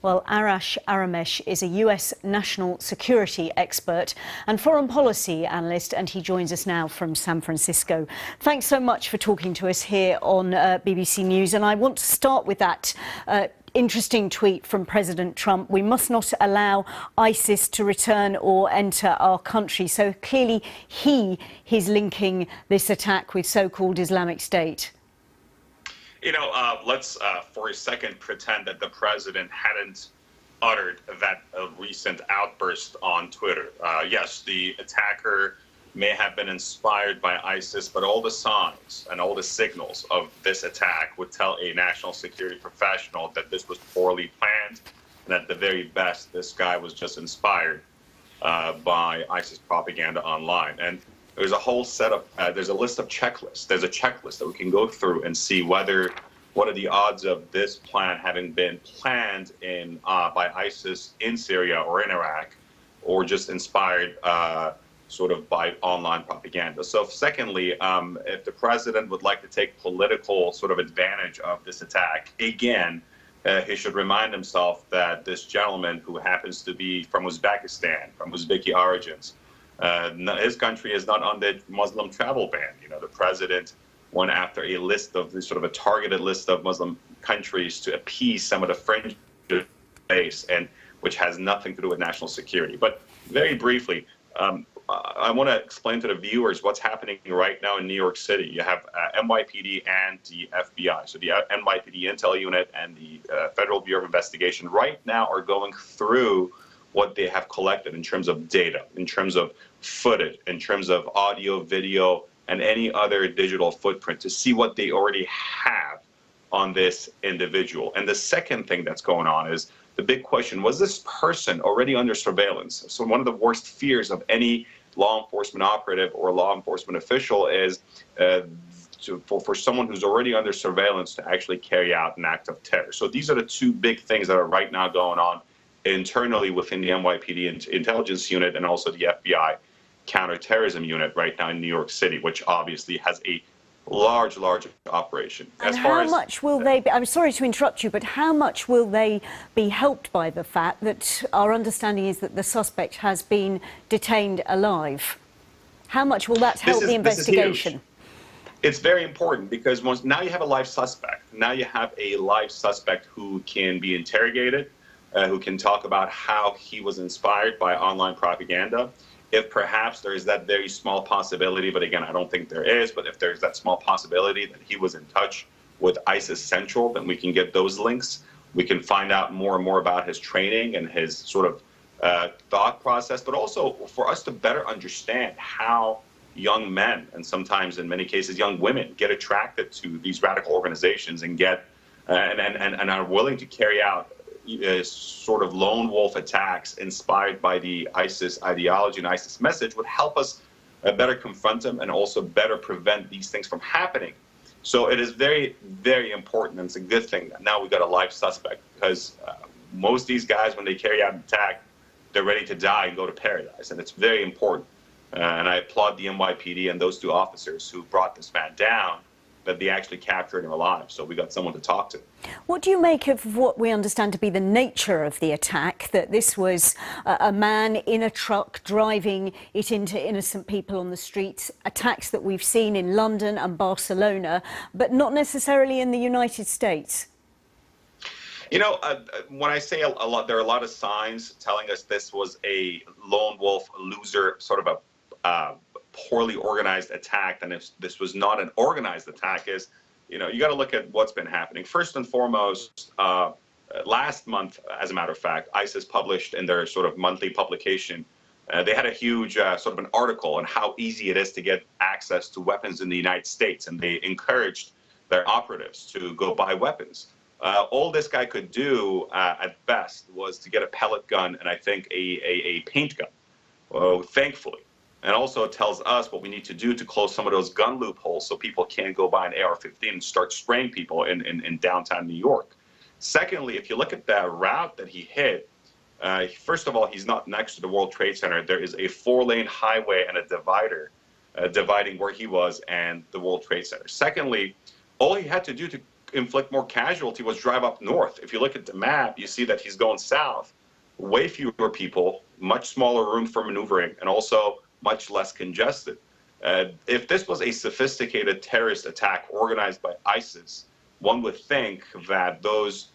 Well, Arash Aramesh is a US national security expert and foreign policy analyst, and he joins us now from San Francisco. Thanks so much for talking to us here on BBC News. And I want to start with that interesting tweet from President Trump. We must not allow ISIS to return or enter our country. So clearly he's linking this attack with so-called Islamic State. You know, let's for a second pretend that the president hadn't uttered that recent outburst on Twitter. Yes, the attacker may have been inspired by ISIS, but all the signs and all the signals of this attack would tell a national security professional that this was poorly planned, and at the very best, this guy was just inspired by ISIS propaganda online. And there's a whole set of, there's a list of checklists. There's a checklist that we can go through and see what are the odds of this plan having been planned by ISIS in Syria or in Iraq, or just inspired sort of by online propaganda. So secondly, if the president would like to take political sort of advantage of this attack, again, he should remind himself that this gentleman, who happens to be from Uzbekistan, from Uzbeki origins, his country is not on the Muslim travel ban. You know, the president went after a list of sort of a targeted list of Muslim countries to appease some of the fringe base, and which has nothing to do with national security. But very briefly, I want to explain to the viewers what's happening right now in New York City. You have NYPD and the FBI. So the NYPD Intel Unit and the Federal Bureau of Investigation right now are going through what they have collected in terms of data, in terms of footage, in terms of audio, video, and any other digital footprint to see what they already have on this individual. And the second thing that's going on is the big question: was this person already under surveillance? So one of the worst fears of any law enforcement operative or law enforcement official is for someone who's already under surveillance to actually carry out an act of terror. So these are the two big things that are right now going on internally within the NYPD intelligence unit, and also the FBI counterterrorism unit right now in New York City, which obviously has a large operation. And how much will they be, I'm sorry to interrupt you, but how much will they be helped by the fact that our understanding is that the suspect has been detained alive? How much will that help the investigation? It's very important, because now you have a live suspect. Now you have a live suspect who can be interrogated, who can talk about how he was inspired by online propaganda. If perhaps there is that very small possibility, but again, I don't think there is, but if there's that small possibility that he was in touch with ISIS Central, then we can get those links. We can find out more and more about his training and his sort of thought process, but also for us to better understand how young men, and sometimes in many cases young women, get attracted to these radical organizations and get and are willing to carry out sort of lone wolf attacks inspired by the ISIS ideology and ISIS message, would help us better confront them and also better prevent these things from happening. So it is very, very important, and it's a good thing that now we've got a live suspect, because most of these guys, when they carry out an attack, they're ready to die and go to paradise, and it's very important. And I applaud the NYPD and those two officers who brought this man down, that they actually captured him alive. So we got someone to talk to. What do you make of what we understand to be the nature of the attack, that this was a man in a truck driving it into innocent people on the streets, attacks that we've seen in London and Barcelona, but not necessarily in the United States? You know, when I say a lot, there are a lot of signs telling us this was a lone wolf loser, sort of a poorly organized attack. And if this was not an organized attack, is, you know, you got to look at what's been happening. First and foremost, last month, as a matter of fact, ISIS published in their sort of monthly publication, they had a huge sort of an article on how easy it is to get access to weapons in the United States, and they encouraged their operatives to go buy weapons. All this guy could do at best was to get a pellet gun and I think a paint gun, thankfully. And also it tells us what we need to do to close some of those gun loopholes so people can't go buy an AR-15 and start spraying people in downtown New York. Secondly, if you look at that route that he hit, first of all, he's not next to the World Trade Center. There is a 4-lane highway and a divider dividing where he was and the World Trade Center. Secondly, all he had to do to inflict more casualty was drive up north. If you look at the map, you see that he's going south. Way fewer people, much smaller room for maneuvering, and also much less congested. If this was a sophisticated terrorist attack organized by ISIS, one would think that those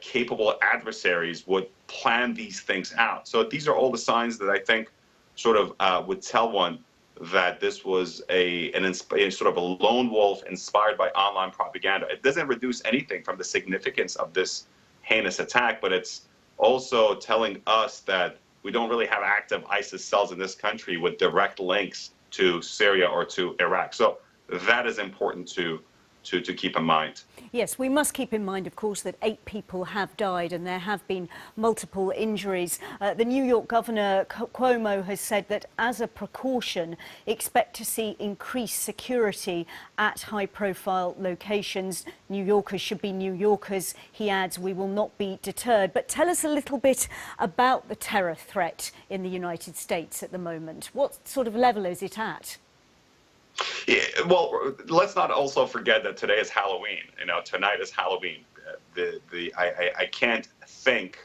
capable adversaries would plan these things out. So these are all the signs that I think sort of would tell one that this was a sort of a lone wolf inspired by online propaganda. It doesn't reduce anything from the significance of this heinous attack, but it's also telling us that we don't really have active ISIS cells in this country with direct links to Syria or to Iraq. So that is important to keep in mind. Yes, we must keep in mind, of course, that 8 people have died and there have been multiple injuries. The New York Governor Cuomo has said that as a precaution, expect to see increased security at high-profile locations. New Yorkers should be New Yorkers. He adds, we will not be deterred. But tell us a little bit about the terror threat in the United States at the moment. What sort of level is it at? Yeah, well, let's not also forget that today is Halloween. Tonight is Halloween. I can't think,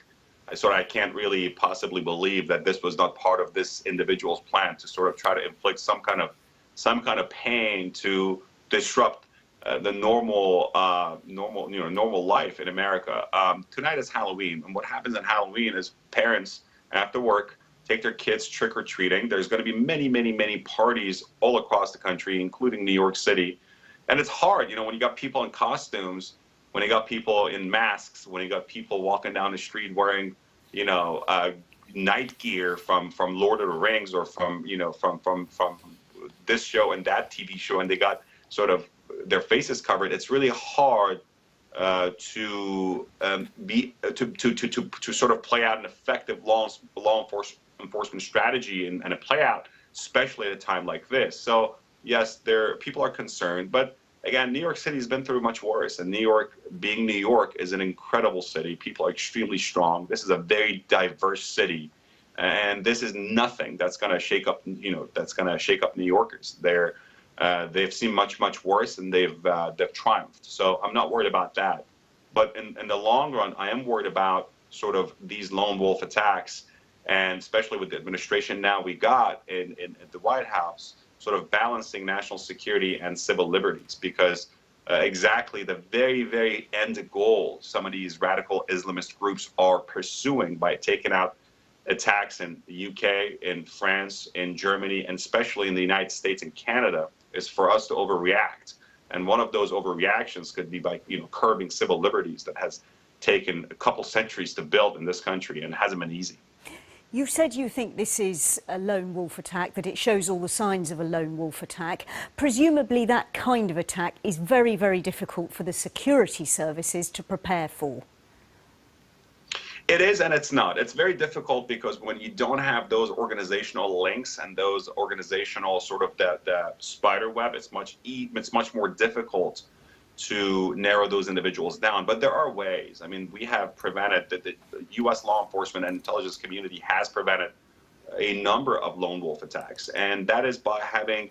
I can't really possibly believe that this was not part of this individual's plan to sort of try to inflict some kind of pain to disrupt the normal life in America. Tonight is Halloween, and what happens on Halloween is parents after work take their kids trick-or-treating. There's going to be many, many, many parties all across the country, including New York City. And it's hard, when you got people in costumes, when you got people in masks, when you got people walking down the street wearing, night gear from Lord of the Rings or from this show and that TV show, and they got sort of their faces covered. It's really hard to sort of play out an effective law enforcement strategy and a play out, especially at a time like this. So yes, people are concerned, but again, New York City has been through much worse, and New York, being New York, is an incredible city. People are extremely strong. This is a very diverse city, and this is nothing that's going to shake up, New Yorkers. They've seen much worse, and they've triumphed. So I'm not worried about that. But in the long run, I am worried about sort of these lone wolf attacks, and especially with the administration now we got in the White House, sort of balancing national security and civil liberties, because exactly the very, very end goal some of these radical Islamist groups are pursuing by taking out attacks in the UK, in France, in Germany, and especially in the United States and Canada, is for us to overreact. And one of those overreactions could be by curbing civil liberties that has taken a couple centuries to build in this country and hasn't been easy. You said you think this is a lone wolf attack, that it shows all the signs of a lone wolf attack. Presumably that kind of attack is very, very difficult for the security services to prepare for. It is and it's not. It's very difficult because when you don't have those organizational links and those organizational sort of the spider web, it's much more difficult to narrow those individuals down. But there are ways. I mean, we have prevented, the U.S. law enforcement and intelligence community has prevented a number of lone wolf attacks. And that is by having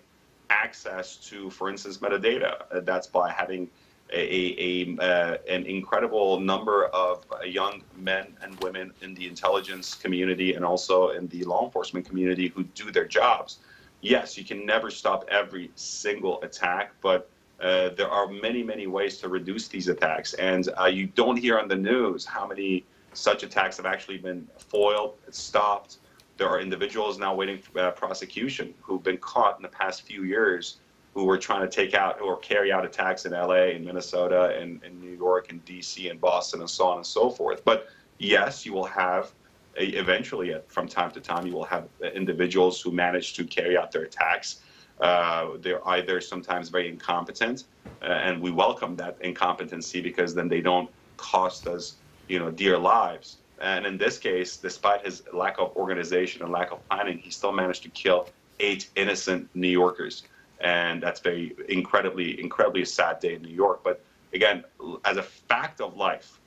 access to, for instance, metadata. That's by having an incredible number of young men and women in the intelligence community and also in the law enforcement community who do their jobs. Yes, you can never stop every single attack, but there are many, many ways to reduce these attacks. And you don't hear on the news how many such attacks have actually been foiled, stopped. There are individuals now waiting for prosecution who've been caught in the past few years who were trying to take out or carry out attacks in LA, in Minnesota, in New York, in DC, and Boston, and so on and so forth. But yes, you will have, eventually, from time to time, you will have individuals who manage to carry out their attacks. They're either sometimes very incompetent, and we welcome that incompetency because then they don't cost us, dear lives. And in this case, despite his lack of organization and lack of planning, he still managed to kill 8 innocent New Yorkers. And that's incredibly a sad day in New York. But again, as a fact of life,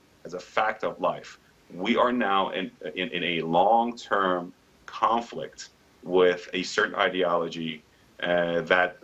we are now in a long-term conflict with a certain ideology that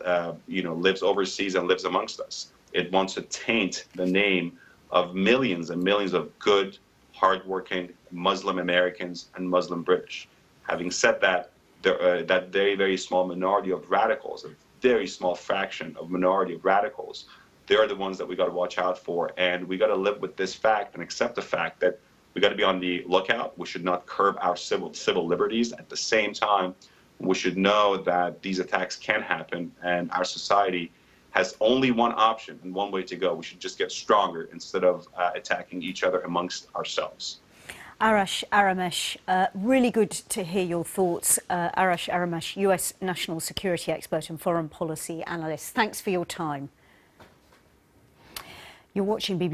lives overseas and lives amongst us. It wants to taint the name of millions and millions of good, hardworking Muslim Americans and Muslim British. Having said that, that very, very small minority of radicals, a very small fraction of minority of radicals, they're the ones that we got to watch out for. And we got to live with this fact and accept the fact that we got to be on the lookout. We should not curb our civil liberties. At the same time, we should know that these attacks can happen, and our society has only one option and one way to go. We should just get stronger instead of attacking each other amongst ourselves. Arash Aramesh, really good to hear your thoughts. Arash Aramesh, US national security expert and foreign policy analyst. Thanks for your time. You're watching BBC.